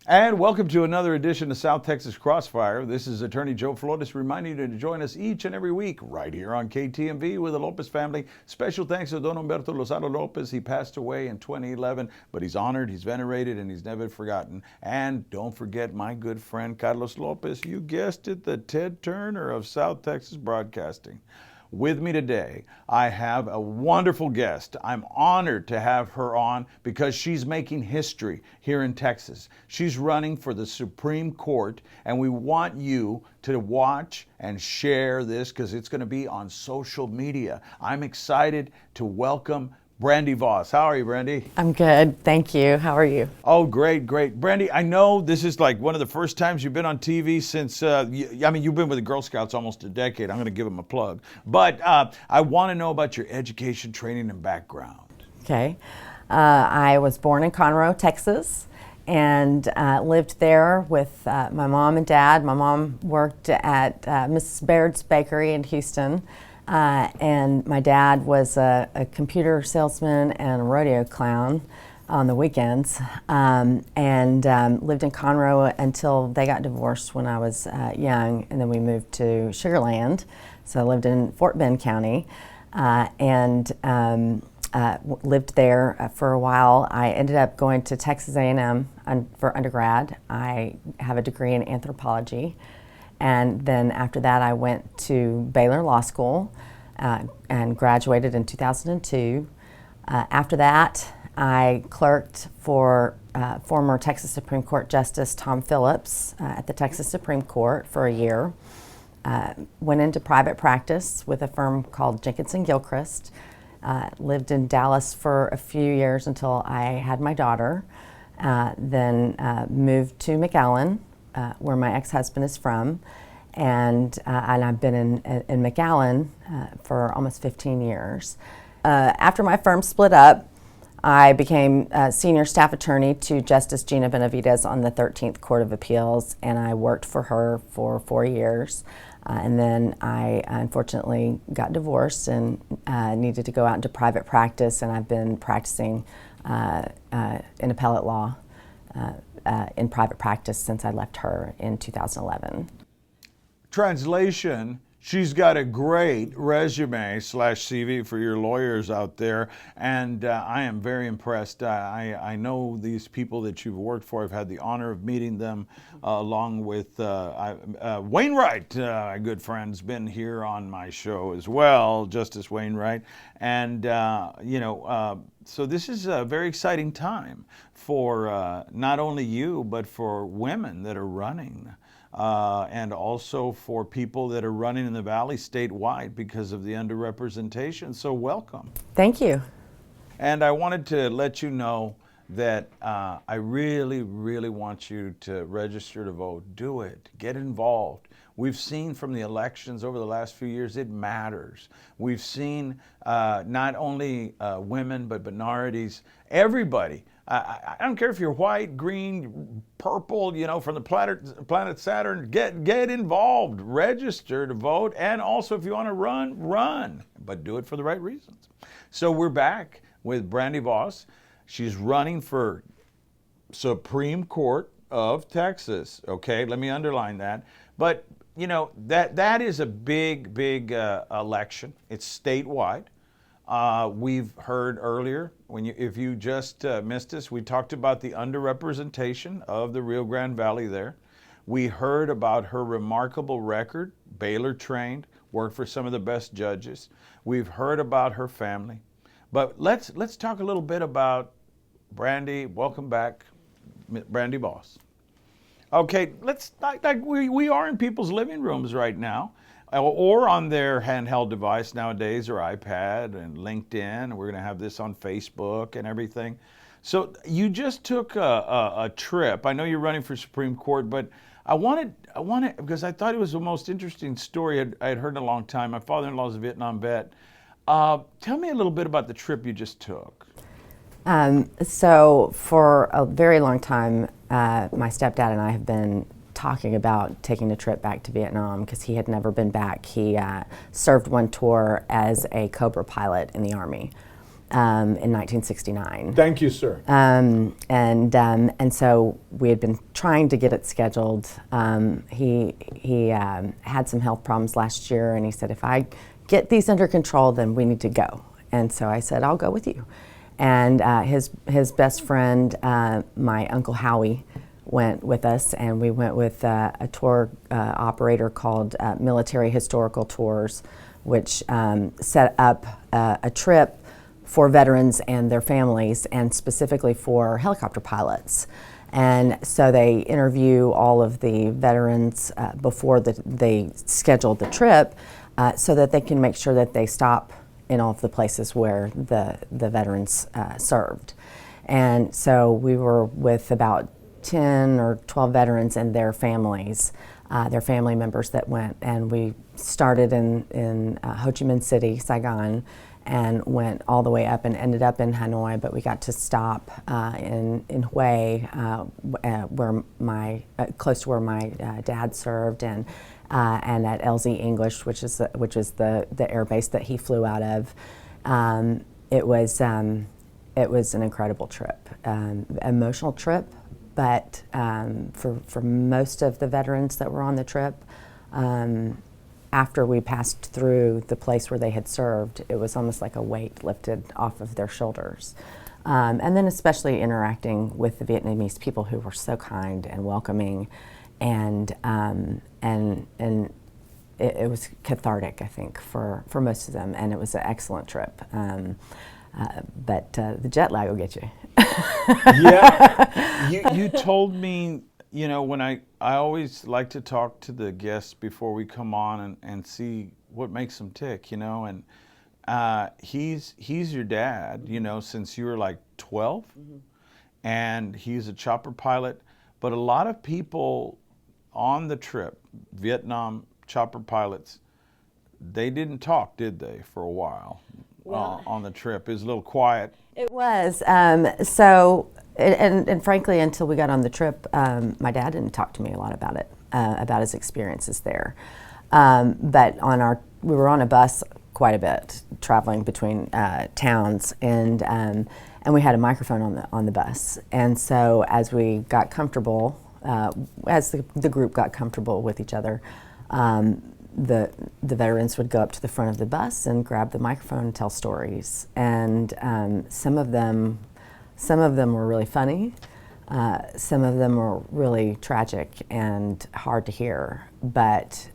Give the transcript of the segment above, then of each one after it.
And welcome to another edition of South Texas Crossfire. This is Attorney Joe Flores reminding you to join us each and every week right here on KTMV with the Lopez family. Special thanks to Don Humberto Lozano Lopez. He passed away in 2011, but he's honored, he's venerated, and he's never forgotten. And don't forget my good friend Carlos Lopez. You guessed it, the Ted Turner of South Texas Broadcasting. With me today, I have a wonderful guest. I'm honored to have her on because she's making history here in Texas. She's running for the Supreme Court, and we want you to watch and share this because it's going to be on social media. I'm excited to welcome Brandy Voss. How are you, Brandy? I'm good, thank you. How are you? Oh, great, great. Brandy, I know this is like one of the first times you've been on TV since, you've been with the Girl Scouts almost a decade. I'm going to give them a plug. But I want to know about your education, training, and background. Okay. I was born in Conroe, Texas, and lived there with my mom and dad. My mom worked at Mrs. Baird's Bakery in Houston. And my dad was a computer salesman and a rodeo clown on the weekends, and lived in Conroe until they got divorced when I was young, and then we moved to Sugar Land. So I lived in Fort Bend County, and lived there for a while. I ended up going to Texas A&M for undergrad. I have a degree in anthropology. And then after that, I went to Baylor Law School and graduated in 2002. After that, I clerked for former Texas Supreme Court Justice Tom Phillips at the Texas Supreme Court for a year. Went into private practice with a firm called Jenkinson Gilchrist. Lived in Dallas for a few years until I had my daughter. Then moved to McAllen, where my ex-husband is from, and I've been in McAllen for almost 15 years. After my firm split up, I became senior staff attorney to Justice Gina Benavidez on the 13th Court of Appeals, and I worked for her for 4 years. And then I unfortunately got divorced and needed to go out into private practice, and I've been practicing in appellate law in private practice since I left her in 2011. Translation, she's got a great resume / CV for your lawyers out there, and I am very impressed. I know these people that you've worked for. I've had the honor of meeting them along with Wainwright, a good friend's been here on my show as well, Justice Wainwright, and so this is a very exciting time for not only you, but for women that are running, and also for people that are running in the Valley statewide because of the underrepresentation. So welcome. Thank you. And I wanted to let you know that I really, really want you to register to vote. Do it. Get involved. We've seen from the elections over the last few years, it matters. We've seen not only women, but minorities, everybody. I don't care if you're white, green, purple, from the planet Saturn, get involved, register to vote, and also if you want to run, but do it for the right reasons. So we're back with Brandy Voss. She's running for Supreme Court of Texas. Okay, let me underline that. But that is a big election. It's statewide. We've heard earlier, if you just missed us, we talked about the underrepresentation of the Rio Grande Valley there. We heard about her remarkable record, Baylor trained, worked for some of the best judges. We've heard about her family. But let's talk a little bit about Brandy. Welcome back, Brandy Voss. Okay, we are in people's living rooms right now, or on their handheld device nowadays, or iPad and LinkedIn. We're going to have this on Facebook and everything. So you just took a trip. I know you're running for Supreme Court, but I wanted because I thought it was the most interesting story I had heard in a long time. My father-in-law is a Vietnam vet. Tell me a little bit about the trip you just took. So for a very long time, my stepdad and I have been talking about taking a trip back to Vietnam because he had never been back. He served one tour as a Cobra pilot in the Army. in 1969. Thank you, sir. And so we had been trying to get it scheduled. He had some health problems last year, and he said, if I get these under control, then we need to go. And so I said, I'll go with you. And his best friend, my Uncle Howie, went with us, and we went with a tour operator called Military Historical Tours, which set up a trip for veterans and their families, and specifically for helicopter pilots. And so they interview all of the veterans before they schedule the trip, so that they can make sure that they stop in all of the places where the veterans served. And so we were with about 10 or 12 veterans and their families, their family members that went. And we started in Ho Chi Minh City, Saigon, and went all the way up and ended up in Hanoi, but we got to stop in Hue, close to where my dad served, and at LZ English, which is the air base that he flew out of. It was an incredible trip, emotional trip, but for most of the veterans that were on the trip, after we passed through the place where they had served, it was almost like a weight lifted off of their shoulders. And then especially interacting with the Vietnamese people, who were so kind and welcoming, and it was cathartic, I think, for most of them, and it was an excellent trip. But the jet lag will get you. Yeah, you told me, you know, when I always like to talk to the guests before we come on and see what makes them tick, you know, and he's your dad, you know, since you were like 12, and he's a chopper pilot. But a lot of people on the trip, Vietnam chopper pilots, they didn't talk, did they, for a while? Well, on the trip? It was a little quiet. It was. And frankly, until we got on the trip, my dad didn't talk to me a lot about it, about his experiences there. But we were on a bus quite a bit, traveling between towns, and we had a microphone on the bus. And so as we got comfortable, as the group got comfortable with each other, the veterans would go up to the front of the bus and grab the microphone and tell stories. And some of them were really funny. Some of them were really tragic and hard to hear. But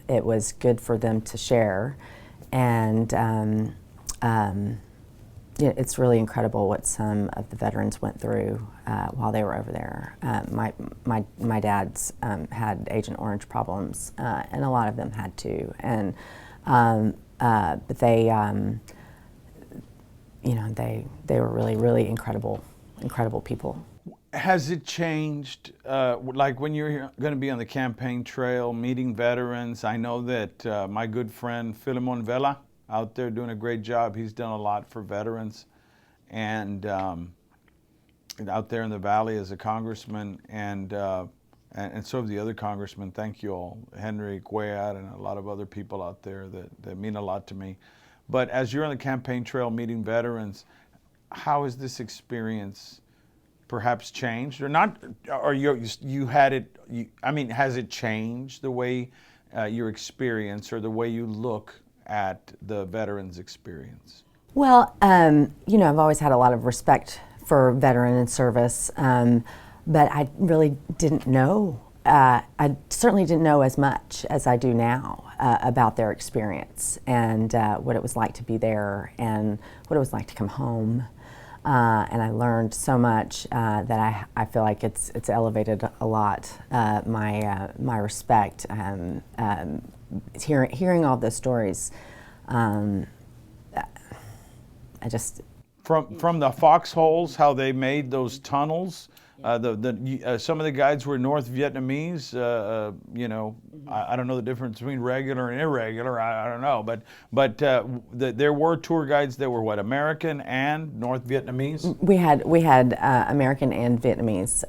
it was good for them to share. And it's really incredible what some of the veterans went through while they were over there. My dad's had Agent Orange problems, and a lot of them had too. And but they were really, really incredible people. Has it changed, like when you're going to be on the campaign trail, meeting veterans? I know that my good friend Philemon Vela out there doing a great job. He's done a lot for veterans, and out there in the valley as a congressman, and so have the other congressmen. Thank you all, Henry Cuellar and a lot of other people out there that mean a lot to me. But as you're on the campaign trail meeting veterans, how has this experience perhaps changed, or not? Or you had it? I mean, has it changed the way your experience or the way you look at the veterans' experience? Well, I've always had a lot of respect for veteran and service, but I really didn't know. I certainly didn't know as much as I do now about their experience, and what it was like to be there, and what it was like to come home. And I learned so much that I feel like it's elevated a lot my respect. Hearing all those stories, I just from the foxholes, how they made those tunnels. Some of the guides were North Vietnamese. I don't know the difference between regular and irregular. I don't know, but there were tour guides that were what, American and North Vietnamese. We had American and Vietnamese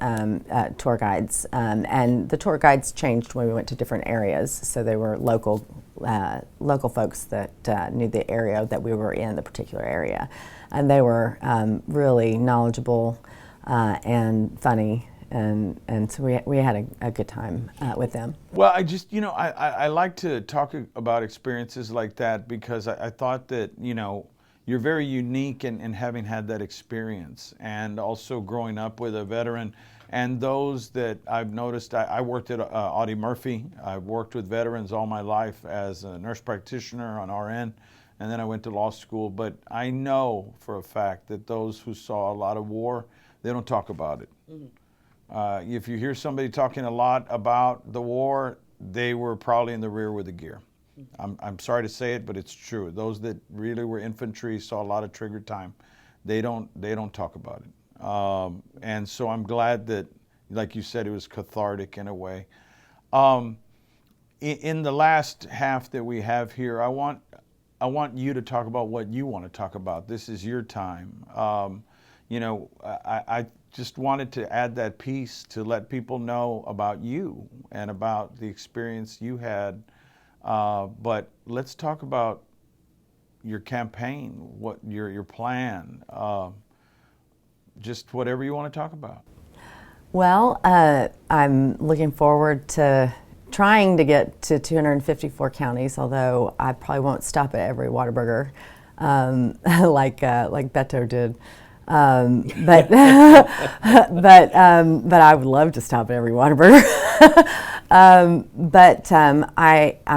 tour guides, and the tour guides changed when we went to different areas. So they were local local folks that knew the area that we were in, the particular area, and they were really knowledgeable and funny, and so we had a good time with them. Well, I just, I like to talk about experiences like that because I thought that, you're very unique in having had that experience, and also growing up with a veteran. And those that I've noticed, I worked at Audie Murphy. I've worked with veterans all my life as a nurse practitioner on RN, and then I went to law school. But I know for a fact that those who saw a lot of war, they don't talk about it. Mm-hmm. If you hear somebody talking a lot about the war, they were probably in the rear with the gear. I'm sorry to say it, but it's true. Those that really were infantry, saw a lot of trigger time. They don't talk about it. And so I'm glad that, like you said, it was cathartic in a way. In the last half that we have here, I want you to talk about what you want to talk about. This is your time. I just wanted to add that piece to let people know about you and about the experience you had. But let's talk about your campaign, what your plan, just whatever you want to talk about. Well, I'm looking forward to trying to get to 254 counties, although I probably won't stop at every Whataburger like Beto did. But I would love to stop at every Whataburger. I'm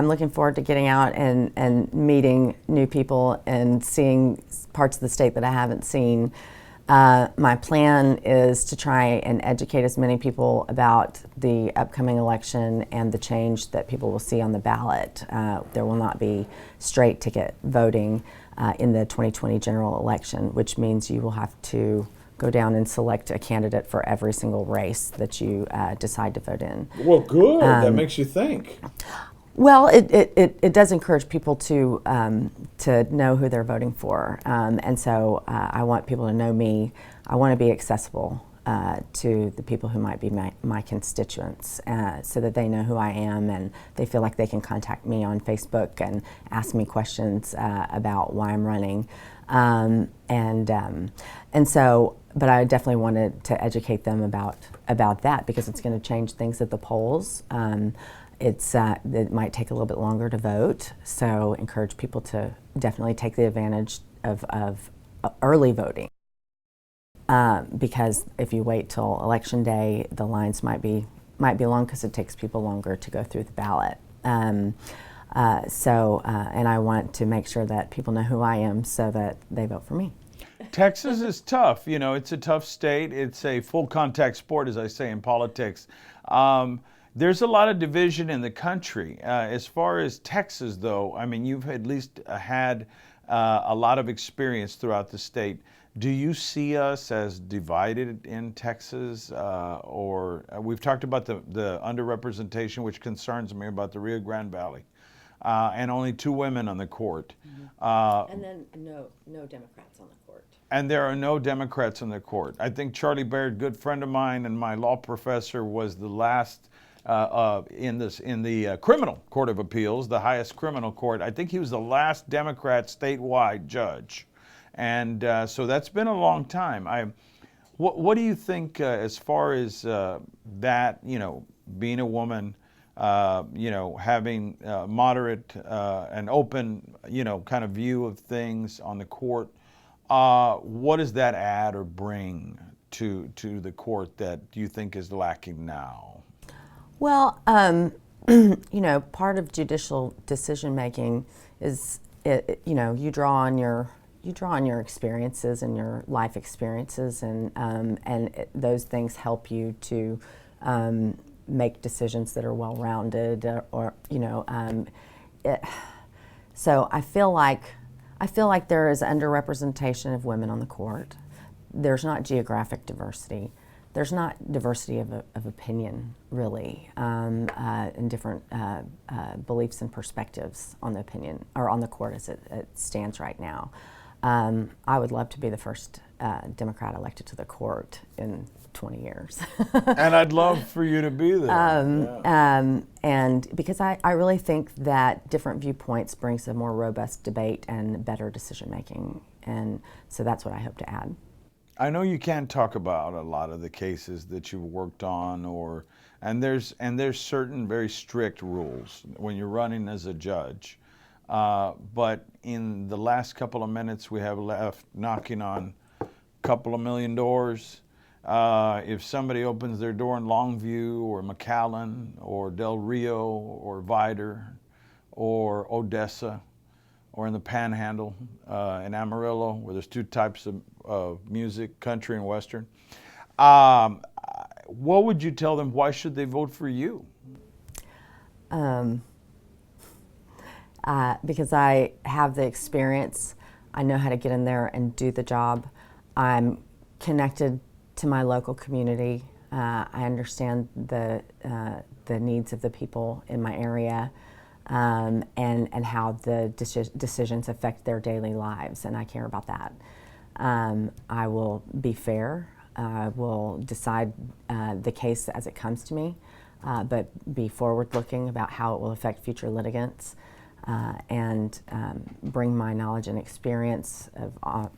looking forward to getting out and meeting new people and seeing parts of the state that I haven't seen. My plan is to try and educate as many people about the upcoming election and the change that people will see on the ballot. There will not be straight ticket voting in the 2020 general election, which means you will have to go down and select a candidate for every single race that you decide to vote in. Well, good. That makes you think. Well, it does encourage people to know who they're voting for, and so I want people to know me. I want to be accessible to the people who might be my constituents, so that they know who I am and they feel like they can contact me on Facebook and ask me questions about why I'm running, and so. But I definitely wanted to educate them about that because it's going to change things at the polls. It might take a little bit longer to vote, so encourage people to definitely take the advantage of early voting. Because if you wait till election day, the lines might be long because it takes people longer to go through the ballot. And I want to make sure that people know who I am so that they vote for me. Texas is tough. It's a tough state. It's a full contact sport, as I say in politics. There's a lot of division in the country. As far as Texas, though, I mean, you've at least had a lot of experience throughout the state. Do you see us as divided in Texas? Or we've talked about the underrepresentation, which concerns me about the Rio Grande Valley. And only 2 women on the court. Mm-hmm. And then no Democrats on the court. And there are no Democrats on the court. I think Charlie Baird, good friend of mine and my law professor, was the last in the criminal court of appeals, the highest criminal court. I think he was the last Democrat statewide judge, and so that's been a long time. What do you think as far as that? Being a woman, having moderate and open, kind of view of things on the court. What does that add or bring to the court that you think is lacking now? Well, part of judicial decision making is, you draw on your experiences and your life experiences, and those things help you to make decisions that are well rounded, So I feel like there is underrepresentation of women on the court. There's not geographic diversity. There's not diversity of opinion, really, in different beliefs and perspectives on the opinion or on the court as it stands right now. I would love to be the first Democrat elected to the court in 20 years. And I'd love for you to be there. And because I really think that different viewpoints brings a more robust debate and better decision making. And so that's what I hope to add. I know you can't talk about a lot of the cases that you've worked on, and there's certain very strict rules when you're running as a judge. But in the last couple of minutes we have left, knocking on a couple of million doors. If somebody opens their door in Longview or McAllen or Del Rio or Vidor or Odessa or in the Panhandle, in Amarillo, where there's two types of music, country and Western, what would you tell them? Why should they vote for you? Because I have the experience. I know how to get in there and do the job. I'm connected to my local community. I understand the needs of the people in my area, and how the decisions affect their daily lives, and I care about that. I will be fair. I will decide the case as it comes to me, but be forward-looking about how it will affect future litigants, and bring my knowledge and experience of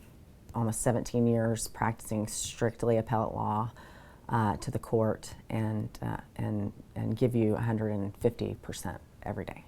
almost 17 years practicing strictly appellate law to the court, and give you 150% every day.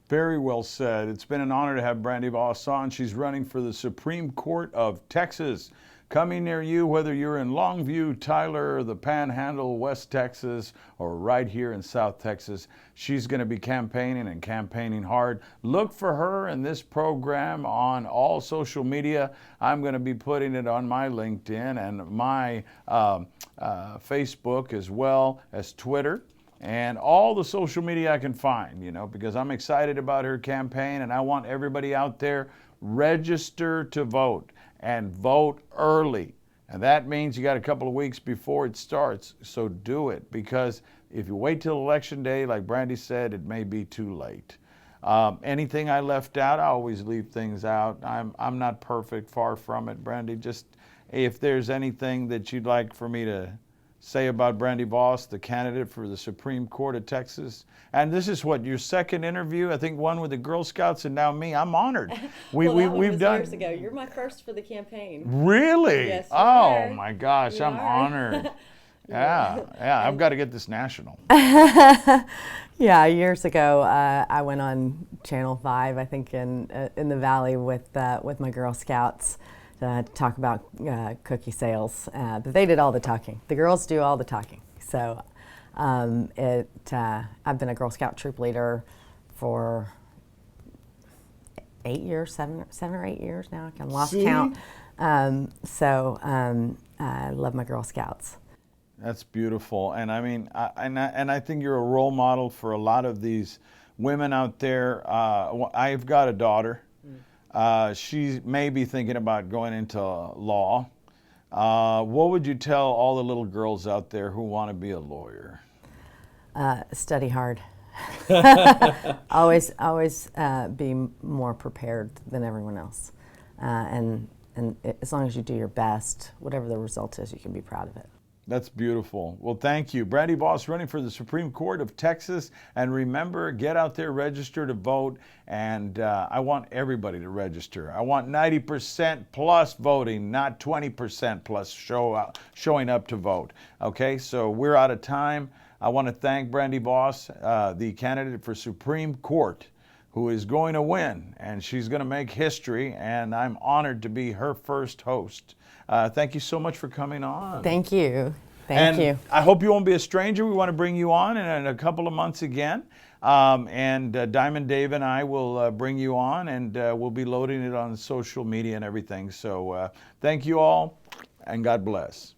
Very well said. It's been an honor to have Brandy Voss on. She's running for the Supreme Court of Texas. Coming near you, whether you're in Longview, Tyler, the Panhandle, West Texas, or right here in South Texas. She's going to be campaigning and campaigning hard. Look for her in this program on all social media. I'm going to be putting it on my LinkedIn and my Facebook, as well as Twitter, and all the social media I can find, because I'm excited about her campaign, and I want everybody out there, register to vote. And vote early. And that means you got a couple of weeks before it starts. So do it, because if you wait till election day, like Brandy said, it may be too late. Anything I left out, I always leave things out. I'm not perfect, far from it. Brandy, just if there's anything that you'd like for me to say about Brandy Voss, the candidate for the Supreme Court of Texas. And this is what, your second interview? I think one with the Girl Scouts and now me. I'm honored. We've done years ago. You're my first for the campaign. Really? Yes. Oh my gosh, I'm honored. Yeah, I've got to get this national. Yeah, years ago, I went on Channel 5, I think in the Valley with my Girl Scouts. Talk about cookie sales, but they did all the talking. The girls do all the talking. So I've been a Girl Scout troop leader for 8 years, seven or 8 years now. I lost count. I love my Girl Scouts. That's beautiful, and I mean, I think you're a role model for a lot of these women out there. I've got a daughter. She may be thinking about going into law. What would you tell all the little girls out there who want to be a lawyer? Study hard. always be more prepared than everyone else. And as long as you do your best, whatever the result is, you can be proud of it. That's beautiful. Well, thank you. Brandy Voss running for the Supreme Court of Texas. And remember, get out there, register to vote. And I want everybody to register. I want 90% plus voting, not 20% plus showing up to vote. Okay, so we're out of time. I want to thank Brandy Voss, the candidate for Supreme Court, who is going to win. And she's going to make history. And I'm honored to be her first host. Thank you so much for coming on. Thank you. Thank you. I hope you won't be a stranger. We want to bring you on in a couple of months again. Diamond Dave and I will bring you on, and we'll be loading it on social media and everything. So thank you all, and God bless.